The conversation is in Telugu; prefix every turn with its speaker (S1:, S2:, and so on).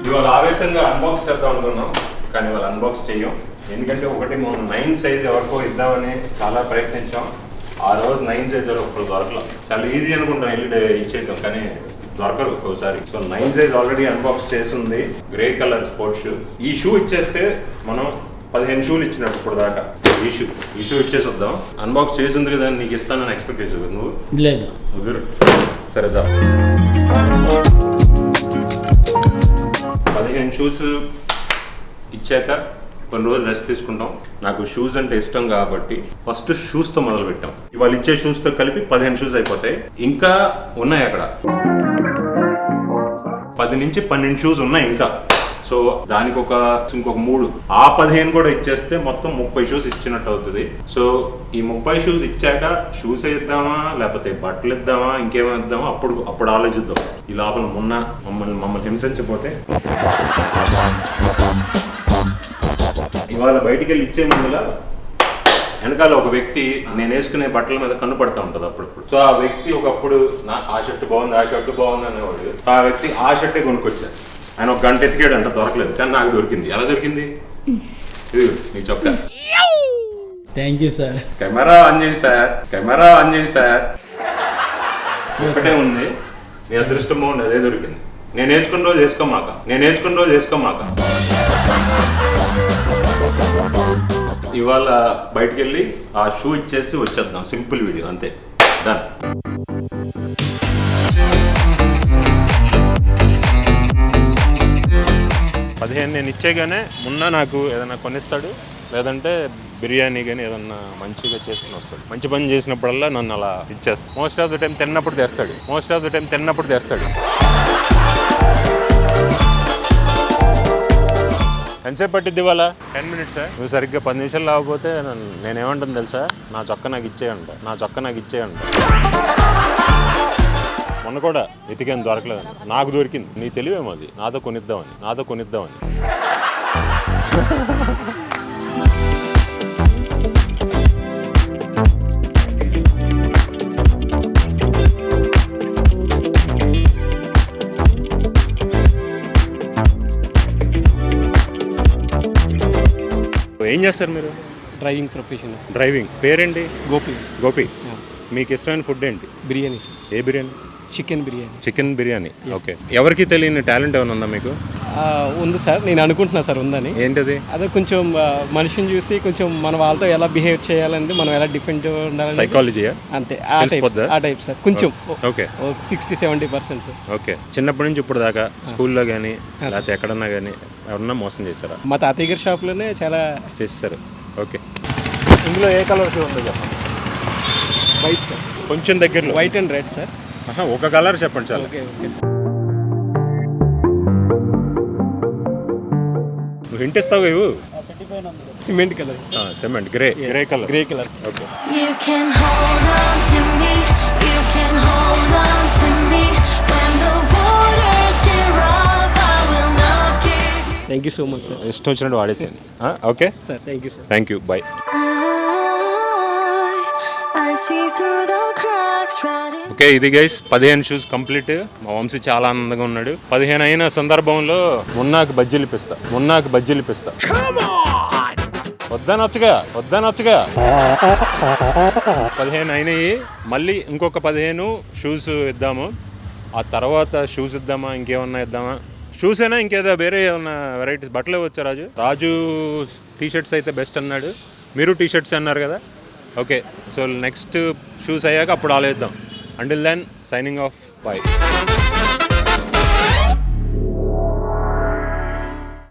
S1: ఇవాళ ఆవేశంగా అన్బాక్స్ చేద్దాం అనుకున్నాం, కానీ వాళ్ళు అన్బాక్స్ చెయ్యం. ఎందుకంటే ఒకటి మనం 9 సైజ్ ఎవరికో ఇద్దామని చాలా ప్రయత్నించాం. ఆ రోజు 9 సైజ్ ఒకరు దొరకలేదు. చాలా ఈజీ అనుకుంటాం వెళ్ళి ఇచ్చేద్దాం, కానీ దొరకరు ఒక్కోసారి. సో 9 సైజ్ ఆల్రెడీ అన్బాక్స్ చేసింది, గ్రే కలర్ స్పోర్ట్స్ షూ. ఈ షూ ఇచ్చేస్తే మనం 15 షూలు ఇచ్చినట్టు ఇప్పుడు దాకా. ఈ షూ ఇచ్చేసి వద్దాం. అన్బాక్స్ చేసింది కదా, నీకు ఇస్తానని ఎక్స్పెక్ట్ చేసావు కదా నువ్వు?
S2: లేదు.
S1: కుదురు సరేదా. 15 షూస్ ఇచ్చాక కొన్ని రోజులు రెస్ట్ తీసుకుంటాం. నాకు షూస్ అంటే ఇష్టం కాబట్టి ఫస్ట్ షూస్తో మొదలు పెట్టాం. ఇవాళ ఇచ్చే షూస్తో కలిపి 15 షూస్ అయిపోతాయి. ఇంకా ఉన్నాయి అక్కడ 10 నుంచి 12 షూస్ ఉన్నాయి ఇంకా. సో దానికి ఇంకొక 3, ఆ 15 కూడా ఇచ్చేస్తే మొత్తం 30 షూస్ ఇచ్చినట్టు అవుతుంది. సో ఈ 30 షూస్ ఇచ్చాక షూస్ ఇద్దామా లేకపోతే బట్టలు ఇద్దామా ఇంకేమైనా ఇద్దామా అప్పుడు ఆలోచిద్దాం. ఈ లోపల మమ్మల్ని హింసించకపోతే ఇవాళ బయటికి వెళ్ళి ఇచ్చే ముందులా వెనకాల ఒక వ్యక్తి నేను వేసుకునే బట్టల మీద కన్ను పడతా ఉంటుంది అప్పుడప్పుడు. సో ఆ వ్యక్తి ఒకప్పుడు ఆ షర్ట్ బాగుంది అనేవాడు. ఆ వ్యక్తి ఆ షర్టే కొనుక్కొచ్చారు. ఆయన ఒక గంట ఎతికాడంట, దొరకలేదు. కానీ నాకు దొరికింది. ఎలా దొరికింది? ఇది నీ చొక్కా.
S2: Thank you sir.
S1: Camera on చేయండి సార్. ఒకటే ఉంది. నీ అదృష్టం బాగుంది, అదే దొరికింది. నేను వేసుకున్న రోజు వేసుకోమాక. ఇవాళ బయటికి వెళ్ళి ఆ షూ ఇచ్చేసి వచ్చేద్దాం. సింపుల్ వీడియో అంతే. డన్. నేను ఇచ్చేగానే మున్నా నాకు ఏదైనా కొనిస్తాడు, లేదంటే బిర్యానీ కానీ ఏదన్నా మంచిగా చేసుకుని వస్తాడు. మంచి పని చేసినప్పుడల్లా నన్ను అలా ఇచ్చేస్తాడు. మోస్ట్ ఆఫ్ ద టైం తిన్నప్పుడు తెస్తాడు. ఎంతసేపు పట్టిద్ది ఇవాళ? 10 minutes. నువ్వు సరిగ్గా 10 నిమిషాలు లేకపోతే నేనేమంటాను తెలుసా? నా చొక్క నాకు ఇచ్చేయంట. మొన్న కూడా వెతికాను, దొరకలేదు. నాకు దొరికింది. నీ తెలివేమో అది. నాతో కొనిద్దామని. ఏం చేస్తారు మీరు?
S3: Driving profession.
S1: డ్రైవింగ్. పేరేంటి? గోపి. మీకు ఇష్టమైన ఫుడ్ ఏంటి?
S3: బిర్యానీ సార్.
S1: ఏ బిర్యానీ?
S3: చికెన్ బిర్యానీ.
S1: ఓకే. ఎవరికి తెలియని టాలెంట్ ఏమైనా ఉందా మీకు?
S3: ఉంది సార్, నేను అనుకుంటున్నా సార్ ఉందని.
S1: ఏంటది?
S3: అదే కొంచెం మనిషిని చూసి కొంచెం మన వాళ్ళతో ఎలా బిహేవ్ చేయాలంటే మనం ఎలా డిఫెండ్ ఉండాలి.
S1: సైకాలజీయా?
S3: అంతే. ఆ టైప్ సార్. కొంచెం
S1: ఓకే.
S3: 60-70% సార్.
S1: ఓకే. చిన్నప్పటి నుంచి ఇప్పుడు దాకా స్కూల్లో కానీ లేకపోతే ఎక్కడన్నా కానీ ఎవరన్నా మోసం చేశారా?
S3: మా తాతయ్య గారి షాప్లోనే చాలా
S1: చేస్తారు. ఓకే.
S3: ఇందులో ఏ కలర్ షూ ఉందో చెప్పండి. White sir.
S1: కొంచెం దగ్గరలో.
S3: White and red sir.
S1: ఒక కలర్ చెప్పండి చాలు.
S3: Okay sir.
S1: నువ్వు హింట్ ఇస్తావు ఇవ్వు.
S3: Cement colour.
S1: Cement. Grey colour. Okay.
S3: Thank you so much sir.
S1: ఇష్టం వచ్చినట్టు వాడేసాను. Okay
S3: sir. Thank you sir.
S1: Thank you. Bye. Okay, ఇది గైస్ 15 షూస్ కంప్లీట్. మా వంశీ చాలా ఆనందంగా ఉన్నాడు. 15 అయిన సందర్భంలో మున్నాకు బజ్జీలు ఇప్పిస్తా. వద్దనొచ్చుగా 15 అయినాయి. మళ్ళీ ఇంకొక 15 షూస్ ఇద్దాము. ఆ తర్వాత షూస్ ఇద్దామా, ఇంకేమన్నా ఇద్దామా? షూస్ అయినా ఇంకేదో వేరే ఏమన్నా వెరైటీస్ బట్టలే వచ్చా? రాజు టీ-షర్ట్స్ అయితే బెస్ట్ అన్నాడు. మీరు టీ-షర్ట్స్ అన్నారు కదా. ఓకే, సో నెక్స్ట్ షూస్ అయ్యాక అప్పుడు ఆలోచిద్దాం. Until then, signing off. Bye.